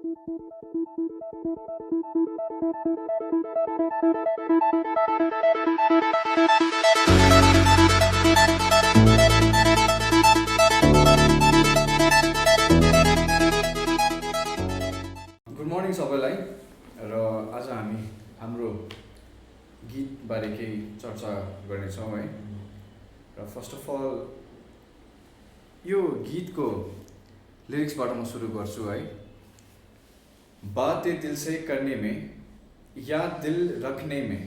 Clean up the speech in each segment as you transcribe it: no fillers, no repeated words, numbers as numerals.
Good morning सबैलाई र आज हामी हाम्रो गीतबारे केही चर्चा गर्नेछौँ है। र फर्स्ट अफ अल यो गीतको लिरिक्सबाट म सुरु गर्छु है। बातें दिल से करने में या दिल रखने में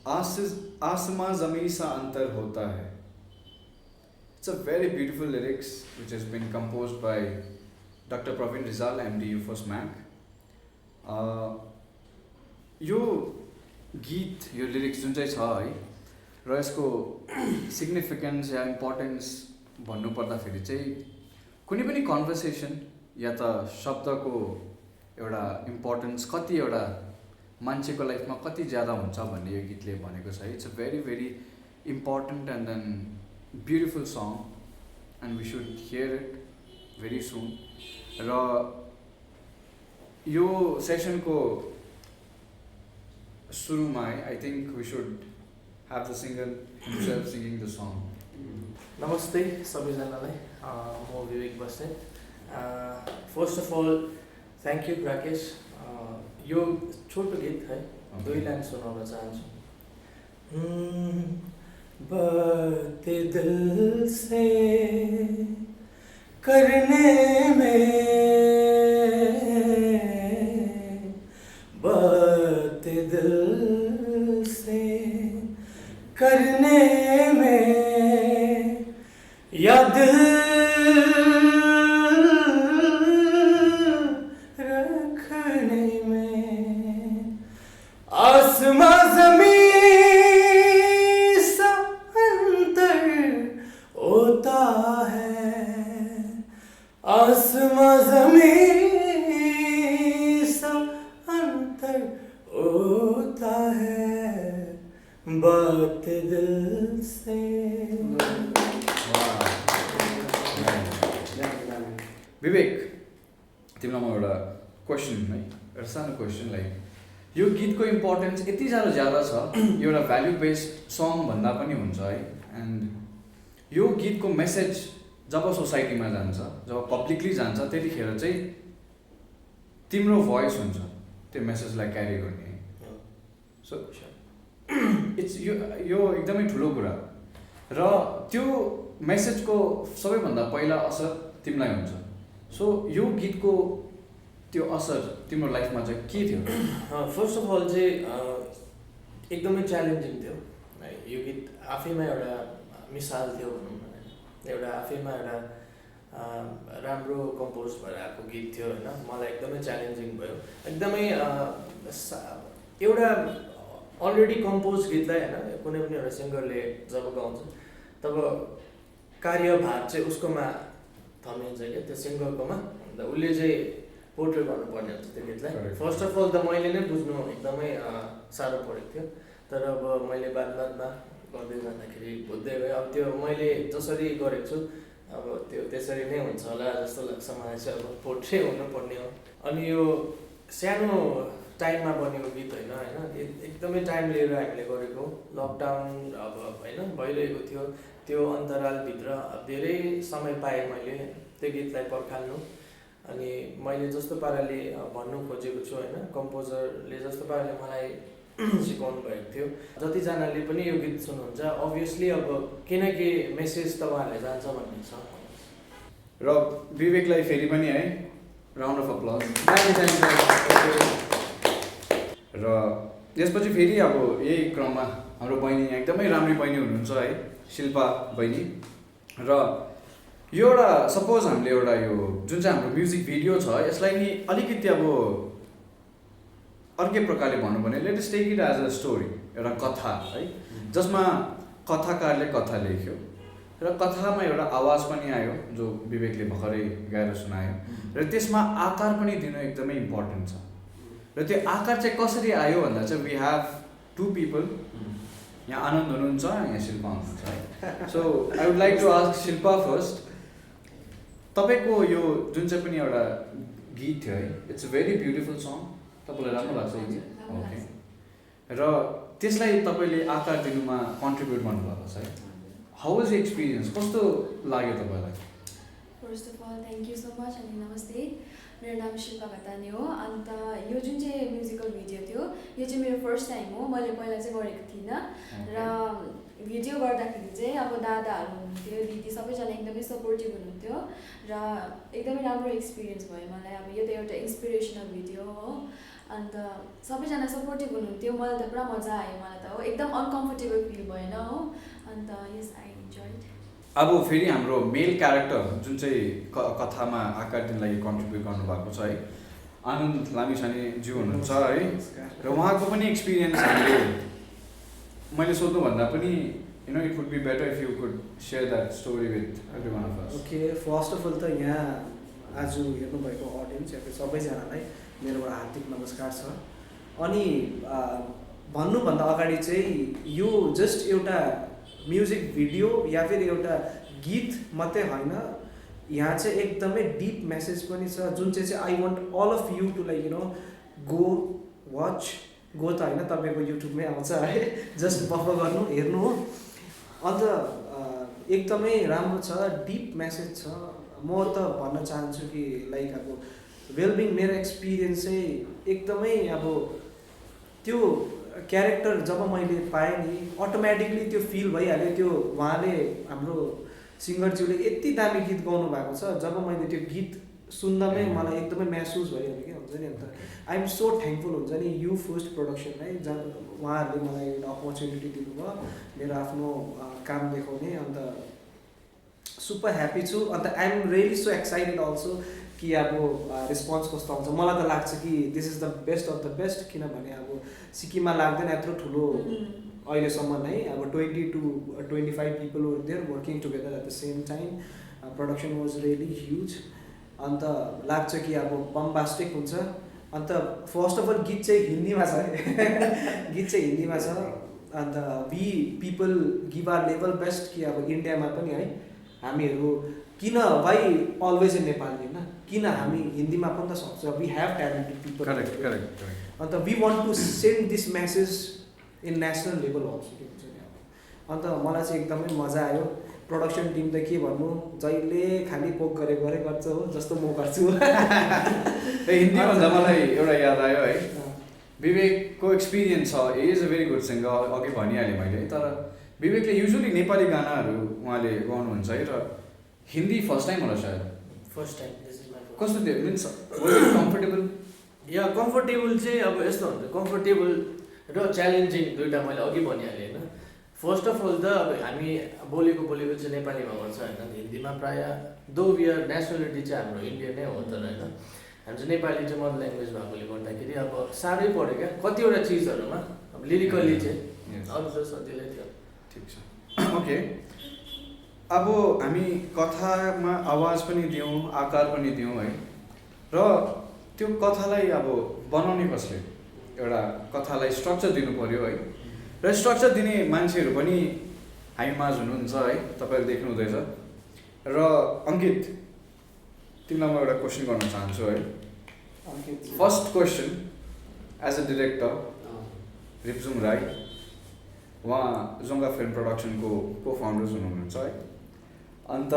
आसमां ज़मीन सा अंतर होता है। It's a very beautiful lyrics which has been composed by Dr. Praveen Rizal, MD, UFOS Mac. यो गीत यो लिरिक्स जुन चाहिँ छ है र यसको सिग्निफिकेन्स या इम्पोर्टेन्स भन्नुपर्दाखेरि चाहिँ कुनै पनि कन्भर्सेसन या त शब्दको एउटा इम्पोर्टेन्स कति एउटा मान्छेको लाइफमा कति ज्यादा हुन्छ भन्ने यो गीतले भनेको छ। It's a very very important and then beautiful song and we should hear it very soon. र यो सेसनको सुरुमा I think we should have the singer himself singing the song. नमस्ते सबैजनालाई, म Vivek Basnet. First of all thank you Rakesh. यो छोटो गीत है, दुई लाइन सुनाउन चाहन्छु। बातें दिल से करने में, बातें दिल से करने में या दिल रखने में आसमां ज़मीन सा अंतर होता है। आसमां ज़मीन सा अंतर होता है बात दिल से। विवेक, तिमीलाई म एउटा क्वेसन है, एउटा सानो क्वेसन, लाइक यो गीतको इम्पोर्टेन्स यति ज्यादा छ, यो एउटा भ्याल्यु बेस्ड सङ भन्दा पनि हुन्छ है। एन्ड यो गीतको मेसेज जब सोसाइटीमा जान्छ, जब पब्लिकली जान्छ, त्यतिखेर चाहिँ तिम्रो भोइस हुन्छ त्यो मेसेजलाई क्यारी गर्ने। सो इट्स यो एकदमै ठुलो कुरा र त्यो मेसेजको सबैभन्दा पहिला असर तिमीलाई हुन्छ। सो यो गीतको त्यो असर तिम्रो लाइफमा चाहिँ के थियो? फर्स्ट अफ अल चाहिँ एकदमै च्यालेन्जिङ थियो। यो गीत आफैमा एउटा मिसाल थियो भनौँ न, एउटा आफैमा एउटा राम्रो कम्पोज भएर आएको गीत थियो होइन। मलाई एकदमै च्यालेन्जिङ भयो, एकदमै एउटा अलरेडी कम्पोज गीतलाई होइन कुनै पनि एउटा सिङ्गरले जब गाउँछ तब कार्यभार चाहिँ उसकोमा थमिन्छ क्या, त्यो सिङ्गरकोमा। अन्त उसले चाहिँ पोर्ट्रेट गर्नुपर्ने हुन्छ त्यो गीतलाई। फर्स्ट अफ अल त मैले नै बुझ्नु एकदमै साह्रो परेको थियो, तर अब मैले बादमा गर्दै जाँदाखेरि बुझ्दै गएँ। अब त्यो मैले जसरी गरेको छु अब त्यो त्यसरी नै हुन्छ होला जस्तो लाग्छ मलाई चाहिँ। अब पोर्ट्रेट हुनुपर्ने हो। अनि यो सानो टाइममा बनेको गीत होइन एकदमै टाइम लिएर हामीले गरेको। लकडाउन अब होइन भइरहेको थियो, त्यो अन्तरालभित्र धेरै समय पाएँ मैले त्यो गीतलाई पर्खाल्नु। अनि मैले जस्तो पाराले भन्नु खोजेको छु होइन, कम्पोजरले जस्तो पाराले मलाई सिकाउनु भएको थियो, जतिजनाले पनि यो गीत सुन्नुहुन्छ अभियसली अब केही न केही मेसेज त उहाँहरूले जान्छ भन्ने छ। र विवेकलाई फेरि पनि है राउन्ड अफ अप्लज। र त्यसपछि फेरि अब यही क्रममा हाम्रो बहिनी एकदमै राम्री बहिनी हुनुहुन्छ है, शिल्पा बहिनी। र यो एउटा सपोज हामीले एउटा यो जुन चाहिँ हाम्रो म्युजिक भिडियो छ यसलाई नि अलिकति अब अर्कै प्रकारले भन्नु भने let us take it as a story, एउटा कथा है, जसमा कथाकारले कथा लेख्यो र कथामा एउटा आवाज पनि आयो जो विवेकले भर्खरै गाएर सुनायो र त्यसमा आकार पनि दिनु एकदमै इम्पोर्टेन्ट छ। र त्यो आकार चाहिँ कसरी आयो भन्दा चाहिँ वी हेभ टु पिपल, यहाँ आनन्द हुनुहुन्छ, यहाँ शिल्पा हुनुहुन्छ है। So I would like to ask Shilpa first, तपाईँको यो जुन चाहिँ पनि एउटा गीत थियो है, it's a very beautiful song, तपाईँलाई राम्रो लाग्छ यो गीत? राम्रो ओके। लाग्छ। र त्यसलाई तपाईँले आकार दिनुमा कन्ट्रिब्युट गर्नुभएको छ है, हाउ वाज एक्सपिरियन्स, कस्तो लाग्यो तपाईँलाई? First of all thank you so much अनि नमस्ते, मेरो नाम शिल्पा घतानी हो। अन्त यो जुन चाहिँ म्युजिकल भिडियो थियो यो चाहिँ मेरो फर्स्ट टाइम हो, मैले पहिला चाहिँ गरेको थिइनँ। र भिडियो गर्दाखेरि चाहिँ अब दादाहरू हुनुहुन्थ्यो, दिदी सबैजना एकदमै सपोर्टिभ हुनुहुन्थ्यो र एकदमै राम्रो एक्सपिरियन्स भयो मलाई। अब यो त एउटा इन्सपिरेसनल भिडियो हो, अन्त सबैजना सपोर्टिभ हुनुहुन्थ्यो, मलाई त पुरा मजा आयो, मलाई त हो एकदम अनकम्फर्टेबल फिल भएन हो। अन्त यस आई इन्जोयड। अब फेरि हाम्रो मेल क्यारेक्टर जुन चाहिँ कथामा आकार दिनलाई कन्ट्रिब्युट गर्नुभएको छ है, आनन्द लामिछानेज्यू हुनुहुन्छ है, र उहाँको पनि एक्सपिरियन्स हामीले मैले सोध्नुभन्दा पनि you know it would be better if you could share that story with every one of us. Okay, first of all त यहाँ आज हेर्नुभएको अडियन्स या फिर सबैजनालाई मेरोबाट हार्दिक नमस्कार छ। अनि भन्नुभन्दा अगाडि चाहिँ यो जस्ट एउटा म्युजिक भिडियो या फिर एउटा गीत मात्रै होइन, यहाँ चाहिँ एकदमै डिप मेसेज पनि छ जुन चाहिँ I want all of you to like you know go watch, go त होइन तपाईँको युट्युबमै आउँछ है, जस्ट बफ गर्नु हेर्नु हो। अन्त एकदमै राम्रो छ, डिप मेसेज छ। म त भन्न चाहन्छु कि लाइक अब वेलबिङ मेरो एक्सपिरियन्स चाहिँ एकदमै अब त्यो क्यारेक्टर जब मैले पाएँ नि अटोमेटिकली त्यो फिल भइहाल्यो। त्यो उहाँले हाम्रो सिङ्गरज्यूले यति दामी गीत गाउनु भएको छ, जब मैले त्यो गीत सुन्दामै मलाई एकदमै महसुस भइहाल्यो क्या, हुन्छ नि। अन्त आई एम सो थ्याङ्कफुल हुन्छ नि यु फर्स्ट प्रोडक्सनलाई, जब उहाँहरूले मलाई एउटा अपर्च्युनिटी दिनुभयो मेरो आफ्नो काम देखाउने। अन्त सुपर ह्याप्पी छु। अन्त I am really so excited also कि अब रेस्पोन्स कस्तो आउँछ। मलाई त लाग्छ कि this is the best of the best, किनभने अब सिक्किममा लाग्दैन यत्रो ठुलो अहिलेसम्म नै अब 20 to 25 people were there working together at the same time. Production was really huge. अन्त लाग्छ कि अब बम्बास्टिक हुन्छ। अन्त फर्स्ट अफ अल गीत चाहिँ हिन्दीमा छ है गीत चाहिँ हिन्दीमा छ। अन्त we people give our level best कि अब इन्डियामा पनि है हामीहरू किन वाइ अलवेज इन नेपाली होइन, किन हामी हिन्दीमा पनि त सक्छ, we have talented people. Correct correct correct. And we want to send this message in national level also के हुन्छ नि अब। अन्त मलाई चाहिँ एकदमै मजा आयो। प्रोडक्सन टिम त के भन्नु, जहिले खालि पोक गरे गर्छ हो जस्तो म गर्छु हिन्दी भन्दा मलाई एउटा याद आयो है, विवेकको एक्सपिरियन्स छ, is a very good singer, अघि भनिहालेँ मैले। तर विवेकले युजली नेपाली गानाहरू उहाँले गाउनुहुन्छ है, र हिन्दी फर्स्ट टाइम होला सायद। First time this is my कस्तो थियो, मिन्स कम्फर्टेबल? या कम्फर्टेबल चाहिँ अब यस्तो हुन्छ, कम्फर्टेबल र च्यालेन्जिङ दुइटा मैले अघि भनिहालेँ होइन। फर्स्ट अफ अल त अब हामी बोलेको चाहिँ नेपालीमा गर्छ होइन, हिन्दीमा प्रायः दो वी आर नेसनलिटी चाहिँ हाम्रो इन्डियन नै हो, तर होइन हामी चाहिँ नेपाली चाहिँ मदर ल्याङ्ग्वेज भएकोले गर्दाखेरि अब साह्रै पऱ्यो क्या कतिवटा चिजहरूमा। अब लिरिकली चाहिँ अरू त सजिलै थियो। ठिक छ, ओके। अब हामी कथामा आवाज पनि दियौँ, आकार पनि दियौँ है, र त्यो कथालाई अब बनाउने कसले, एउटा कथालाई स्ट्रक्चर दिनु पऱ्यो है, र स्ट्रक्चर दिने मान्छेहरू पनि हामी माझ हुनुहुन्छ है, तपाईँहरू देख्नु हुँदैछ। र अङ्कित, तिमीलाई म एउटा क्वेसन गर्न चाहन्छु है। First question, as a director Ripjung Rai, उहाँ जोङ्गा फिल्म प्रोडक्सनको को फाउन्डर्स हुनुहुन्छ है। अन्त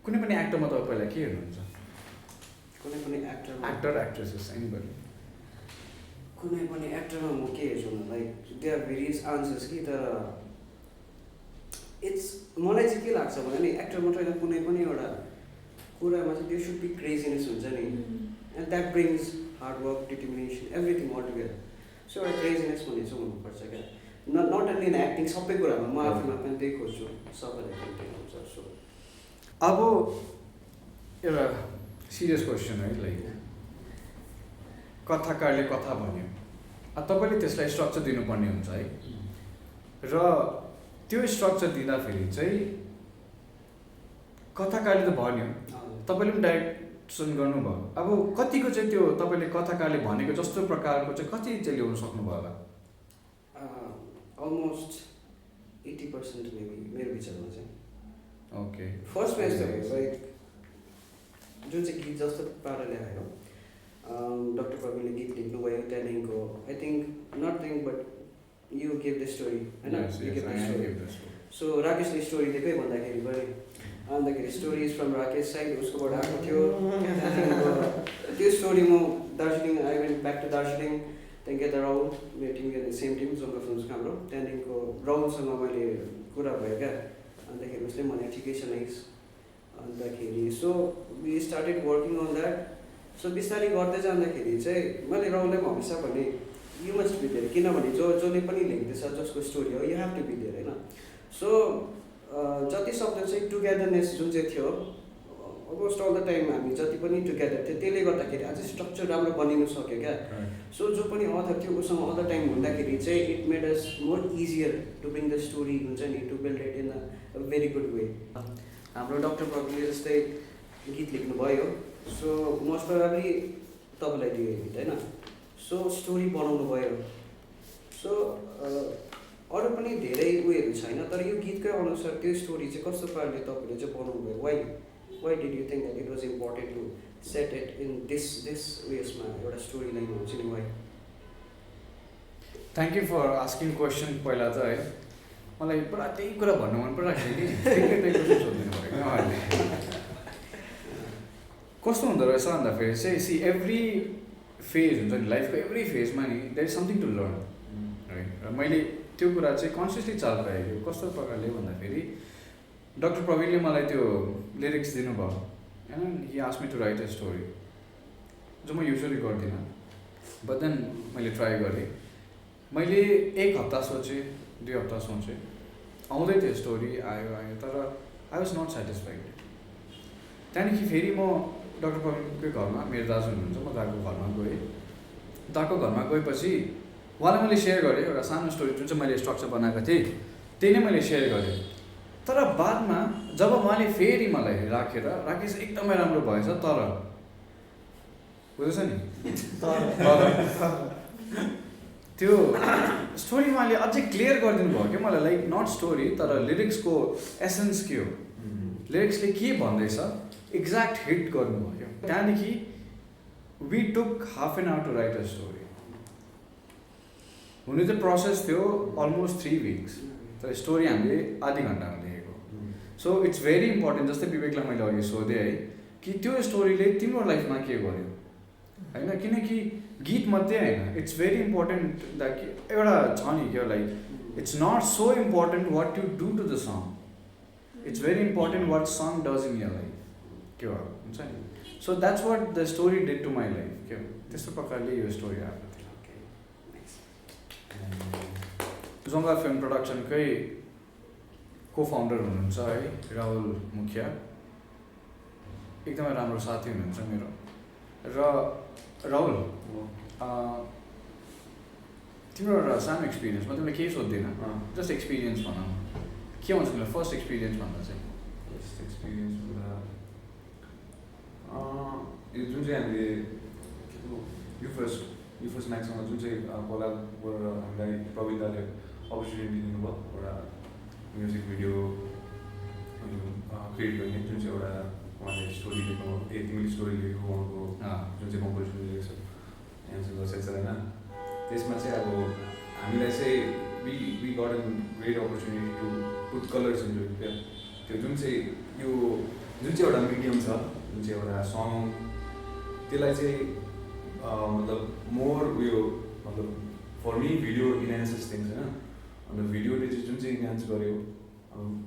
कुनै पनि एक्टरमा तपाईँ पहिला के हेर्नुहुन्छ? कुनै पनि एक्टर एक्ट्रेसेस एनीबडी? कुनै पनि एक्टरमा म के हेर्छु भने like there are various answers कि, तर इट्स मलाई चाहिँ के लाग्छ भने नि एक्टर मात्रै होइन, कुनै पनि एउटा कुरामा चाहिँ देयर सुड बी क्रेजीनेस हुन्छ नि, and that brings hard work, determination, everything all together. So एउटा क्रेजीनेस भन्ने चाहिँ हुनुपर्छ क्या, नट ओन्ली इन एक्टिङ, सबै कुरामा म आफूमा पनि त्यही खोज्छु, सबैलाई त्यही हुन्छ। सो अब एउटा सिरियस क्वेसन है, लाइक कथाकारले कथा भन्यो, तपाईँले त्यसलाई स्ट्रक्चर दिनुपर्ने हुन्छ है, र त्यो स्ट्रक्चर दिँदाखेरि चाहिँ कथाकारले त भन्यो, तपाईँले पनि डाइरेक्सन गर्नुभयो, अब कतिको चाहिँ त्यो तपाईँले कथाकारले भनेको जस्तो प्रकारको चाहिँ कति चाहिँ ल्याउनु सक्नुभयो होला? अलमोस्ट 80% मेबी मेरो विचारमा चाहिँ। ओके, फर्स्ट म्याच लाइक जुन चाहिँ गीत जस्तो पाराले आयो डक्टर प्रवीणले गीत लेख्नुभयो त्यहाँदेखिको I think nothing but you give the story होइन सो राकेशले स्टोरी दिएकै भन्दाखेरि पनि अन्तखेरि story is from Rakesh side उसकोबाट आएको थियो त्यहाँदेखिको त्यो स्टोरी म Darjeeling I went back to Darjeeling त्यहाँदेखि यता राहुल मेरो team same team Jonga films हाम्रो त्यहाँदेखिको राहुलसँग मैले कुरा भयो क्या अन्तखेरि उसले भने ठिकै छ नाइस अन्तखेरि so we started working on that so बिस्तारै गर्दै जाँदाखेरि चाहिँ मैले राहुललाई हमेसा भने यु मस्ट बी देयर किनभने जसले पनि लेख्दैछ जसको स्टोरी हो you have to be there होइन सो जति सक्दो चाहिँ टुगेदरनेस जुन चाहिँ थियो अलमोस्ट अल द टाइम हामी जति पनि टुगेदर थियो त्यसले गर्दाखेरि अझै स्ट्रक्चर राम्रो बनिनु सक्यो क्या सो जो पनि अथर थियो उसँग अल द टाइम हुँदाखेरि चाहिँ it made us more easier to bring the story हुन्छ नि to build it in a very good way हाम्रो डक्टर प्रभुले जस्तै गीत लेख्नुभयो सो मोस्ट प्रोबेबली तपाईँलाई दियो गीत होइन सो स्टोरी बनाउनु भयो सो अरू पनि धेरै उयोहरू छैन तर यो गीतकै अनुसार त्यो स्टोरी चाहिँ कस्तो प्रकारले तपाईँले चाहिँ बनाउनु भयो why did you think that it was important to set it in this उयसमा एउटा स्टोरी लाइन हुन्छ नि why thank you for asking question पहिला त है मलाई पुरा त्यही कुरा भन्नु मन परिरहेको थियो कि त्यही क्वेसन सोधिदिनु पऱ्यो अहिले कस्तो हुँदो रहेछ भन्दाखेरि चाहिँ सी एभ्री फेज हुन्छ नि लाइफको एभ्री फेजमा नि there is something to learn है र मैले त्यो कुरा चाहिँ कन्सियसली चालिरहेको कस्तो प्रकारले भन्दाखेरि डक्टर प्रवीणले मलाई त्यो लिरिक्स दिनुभयो होइन he asked me to write a story जो म युजली गर्दिनँ बट देन मैले ट्राई गरेँ मैले 1 हप्ता सोचेँ 2 हप्ता सोचेँ आउँदै थियो स्टोरी आयो तर आई वाज नट सेटिस्फाइड त्यहाँदेखि फेरि म डक्टर प्रवीणकै घरमा मेरो दाजु हुनुहुन्छ म दाको घरमा गएँ दाको घरमा गएपछि उहाँलाई मैले सेयर गरेँ एउटा सानो स्टोरी जुन चाहिँ मैले स्ट्रक्चर बनाएको थिएँ त्यही नै मैले सेयर गरेँ तर बादमा जब उहाँले फेरि मलाई राकेश एकदमै राम्रो भएछ तर बुझ्छ नि त्यो स्टोरी उहाँले अझै क्लियर गरिदिनु भयो कि मलाई लाइक नट स्टोरी तर लिरिक्सको एसेन्स के हो लिरिक्सले के भन्दैछ एक्ज्याक्ट हिट गर्नुभयो त्यहाँदेखि we took half an hour to write a story हुनु चाहिँ प्रोसेस थियो अलमोस्ट 3 विक्स तर स्टोरी हामीले आधी घन्टामा लेखेको सो इट्स भेरी इम्पोर्टेन्ट जस्तै विवेकलाई मैले अघि सोधेँ है कि त्यो स्टोरीले तिम्रो लाइफमा के गर्यो होइन किनकि गीत मात्रै होइन इट्स भेरी इम्पोर्टेन्ट द्याट एउटा छ नि क्या like it's not so important what you do to the song it's very important what song does in your life के हो हुन्छ नि so that's what the story did to my life के हो त्यस्तो प्रकारले यो स्टोरी आएको थियो जोङ्गा फिल्म प्रोडक्सनकै को फाउन्डर हुनुहुन्छ है राहुल मुखिया एकदमै राम्रो साथी हुनुहुन्छ मेरो र राहुल तिम्रो एउटा सानो एक्सपिरियन्स म तिमीलाई केही सोध्दिनँ जस्ट एक्सपिरियन्स भनौँ के भन्छ तिमीलाई फर्स्ट एक्सपिरियन्स भन्दा चाहिँ फर्स्ट एक्सपिरियन्स भन्दा यो जुन चाहिँ हामीले यो फर्स्ट म्याक्समा जुन चाहिँ कोलाब गरेर हामीलाई प्रवीण दाले अपर्च्युनिटी दिनुभयो एउटा म्युजिक भिडियो क्रिएट गर्ने जुन चाहिँ एउटा उहाँले स्टोरी लेख्नु तिमीले स्टोरी लेखेको उहाँको जुन चाहिँ कम्पोजिसन लेखेको छ एन्सर गर्छ होइन त्यसमा चाहिँ अब हामीलाई चाहिँ we got an great opportunity to put colours into it क्या त्यो जुन चाहिँ यो जुन चाहिँ एउटा मिडियम छ जुन चाहिँ एउटा सङ त्यसलाई चाहिँ मतलब मोर उयो मतलब for me video enhances things होइन अन्त भिडियोले चाहिँ जुन चाहिँ इन्हान्स गर्यो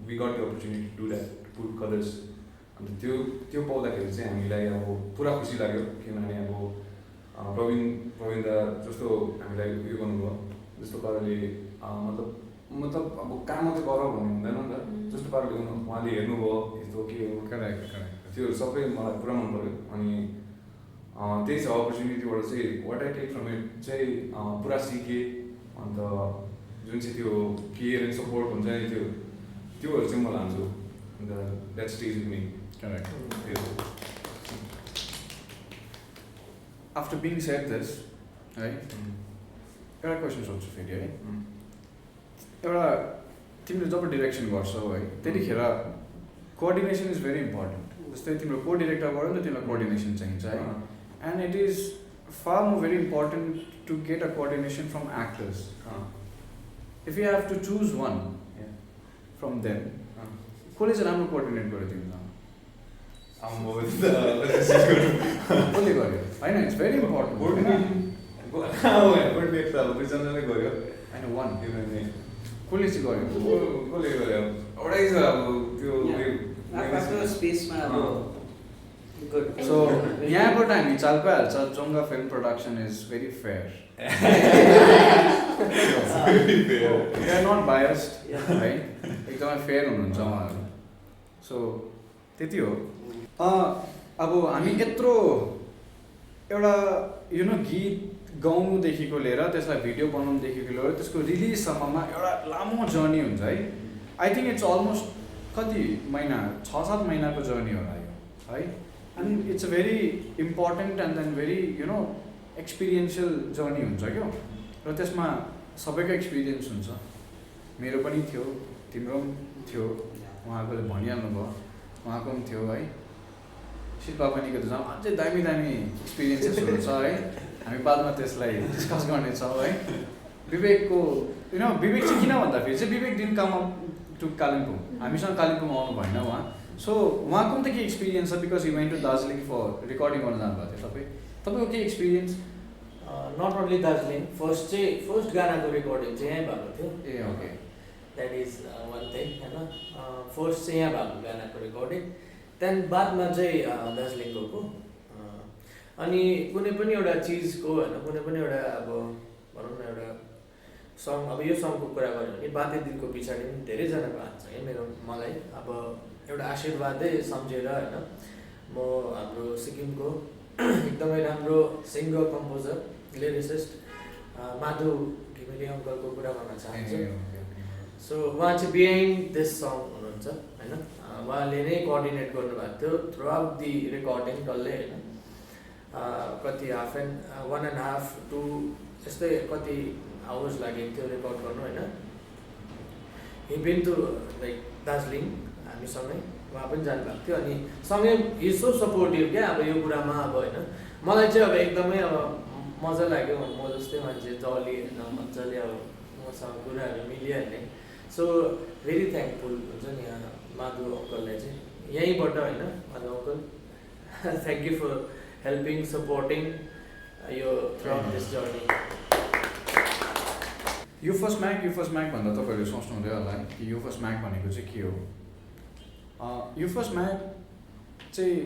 we got the opportunity to do that put colours अन्त त्यो पाउँदाखेरि चाहिँ हामीलाई अब पुरा खुसी लाग्यो किनभने अब प्रवीण दा जस्तो हामीलाई उयो गर्नुभयो जस्तो पाराले मतलब अब काम मात्रै गर भन्ने हुँदैन नि त जस्तो पाराले उहाँले हेर्नुभयो यस्तो के हो करेक्ट त्यो सबै मलाई पुरा मन पऱ्यो अनि त्यही छ अपर्च्युनिटीबाट चाहिँ what I take from it चाहिँ पुरा सिकेँ अन्त जुन चाहिँ त्यो केयर एन्ड सपोर्ट हुन्छ नि त्योहरू चाहिँ म लान्छु अन्त that stage with me correct after being shed this है एउटा क्वेसन सोध्छु फेरि है एउटा तिमीले जब डिरेक्सन गर्छौ है त्यतिखेर कोअर्डिनेसन इज भेरी इम्पोर्टेन्ट जस्तै तिम्रो को डिरेक्टरबाट नि त तिमीलाई कोअर्डिनेसन चाहिन्छ है and it is far more very important to get a coordination from actors. If you have to choose one from them, कसले चाहिँ राम्रो कोअर्डिनेट गर्यो तिमीलाई? कसले गर्यो? होइन, इट्स भेरी इम्पोर्टेन्ट कोअर्डिनेट त अब दुईजनाले गर्यो होइन वान किनभने कसले चाहिँ गर्यो? कसले गर्यो एउटै छ अब त्यो आफ्नो स्पेसमा अब good. So यहाँबाट हामी चाल पाइहाल्छ Jonga film production is very fair they are not biased है एकदमै फेयर हुनुहुन्छ उहाँहरू सो त्यति हो अब हामी यत्रो एउटा गीत गाउनुदेखिको लिएर त्यसलाई भिडियो बनाउनुदेखिको लिएर त्यसको रिलिजसम्ममा एउटा लामो जर्नी हुन्छ है आई थिङ्क इट्स अलमोस्ट कति महिना 6-7 महिनाको जर्नी होला यो है and it's a very important and then very experiential journey हुन्छ क्यो र त्यसमा सबैको एक्सपिरियन्स हुन्छ मेरो पनि थियो तिम्रो पनि थियो उहाँकोले भनिहाल्नु भयो उहाँको पनि थियो है शिल्पा बहिनीको त झन् अझै दामी दामी एक्सपिरियन्सेसहरू छ है हामी बादमा त्यसलाई डिस्कस गर्नेछौँ है विवेकको विवेक चाहिँ किन भन्दाखेरि चाहिँ विवेक डिन कम अप टु कालिम्पोङ हामीसँग कालिम्पोङ आउनु भएन उहाँ सो उहाँको पनि त के एक्सपिरियन्स छ because you went to Darjeeling for recording गर्न जानुभएको थियो तपाईँको के experience not only Darjeeling first गानाको रेकर्डिङ चाहिँ यहीँ भएको थियो ए okay that is one thing होइन फर्स्ट चाहिँ यहाँ भएको गानाको रेकर्डिङ त्यहाँदेखि बादमा चाहिँ दार्जिलिङ गएको अनि कुनै पनि एउटा चिजको होइन कुनै पनि एउटा अब भनौँ न एउटा सङ अब यो सङको कुरा गऱ्यो भने बाते दिलको पछाडि पनि धेरैजनाको हात छ है मलाई अब एउटा आशीर्वादै सम्झेर होइन म हाम्रो सिक्किमको एकदमै राम्रो singer composer lyricist Madhu Ghimire अङ्कलको कुरा गर्न चाहन्छु सो उहाँ चाहिँ बिहाइन्ड दिस सङ हुनुहुन्छ होइन उहाँले नै कोअर्डिनेट गर्नुभएको थियो थ्रु आउट दि रेकर्डिङ डल्लै होइन कति 1.5 to 2 यस्तै कति आवर्स लागेको थियो रेकर्ड गर्नु होइन he been to like Darjeeling हामीसँगै उहाँ पनि जानुभएको थियो अनि सँगै इज सो सपोर्टिभ क्या अब यो कुरामा अब होइन मलाई चाहिँ अब एकदमै अब मजा लाग्यो म जस्तै मान्छे जली होइन मजाले अब मसँग कुराहरू मिलिहाल्ने सो भेरी थ्याङ्कफुल हुन्छ नि यहाँ माधु अङ्कललाई चाहिँ यहीँबाट होइन Madhu uncle thank you for helping supporting यो थ्रु आउट दिस जर्नी यो फर्स्ट म्याक भन्दा तपाईँहरूले सोच्नुहुँदै होला कि यो फर्स्ट म्याक भनेको चाहिँ के हो यो फर्स्ट म्याक चाहिँ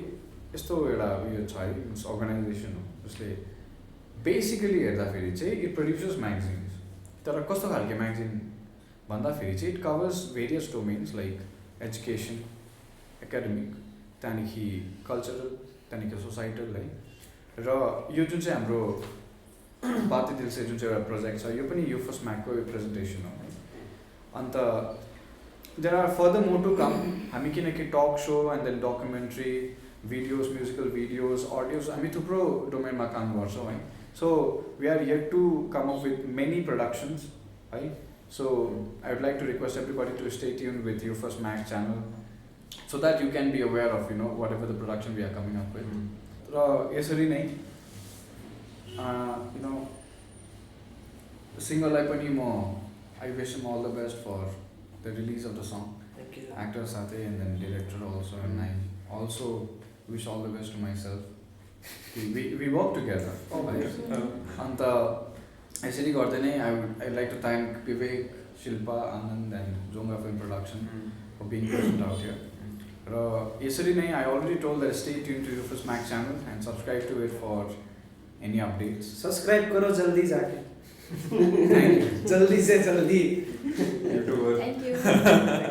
यस्तो एउटा उयो छ है अर्गनाइजेसन हो जसले बेसिकली हेर्दाखेरि चाहिँ इट प्रड्युसेस म्यागजिन्स तर कस्तो खालको म्यागजिन भन्दाखेरि चाहिँ it covers various domains like education academic त्यहाँदेखि कल्चरल त्यहाँदेखि सोसाइटल है र यो जुन चाहिँ हाम्रो बाते दिल से जुन चाहिँ एउटा प्रोजेक्ट छ यो पनि यो फर्स्ट म्याकको प्रेजेन्टेसन हो and there are further more to come हामी किनकि talk show and then documentary videos musical videos audios हामी थुप्रो डोमेनमा काम गर्छौँ है so we are here to come up with many productions है so I would like to request everybody to stay tune with यो first Mac channel so that you can be aware of whatever the production we are coming up with र यसरी नै सिङ्गरलाई पनि म I wish him all the best for the release of the song actor साथै and then director also and I also wish all the best to myself we work together and यसरी गर्दै नै I like to thank Vivek Shilpa Anand and Jonga film production for being present out here र यसरी नै I already told that stay tune to your first Mac channel and subscribe to it for any updates subscribe करो जल्दी जाके Thank you. जल्दी से जल्दी Thank you.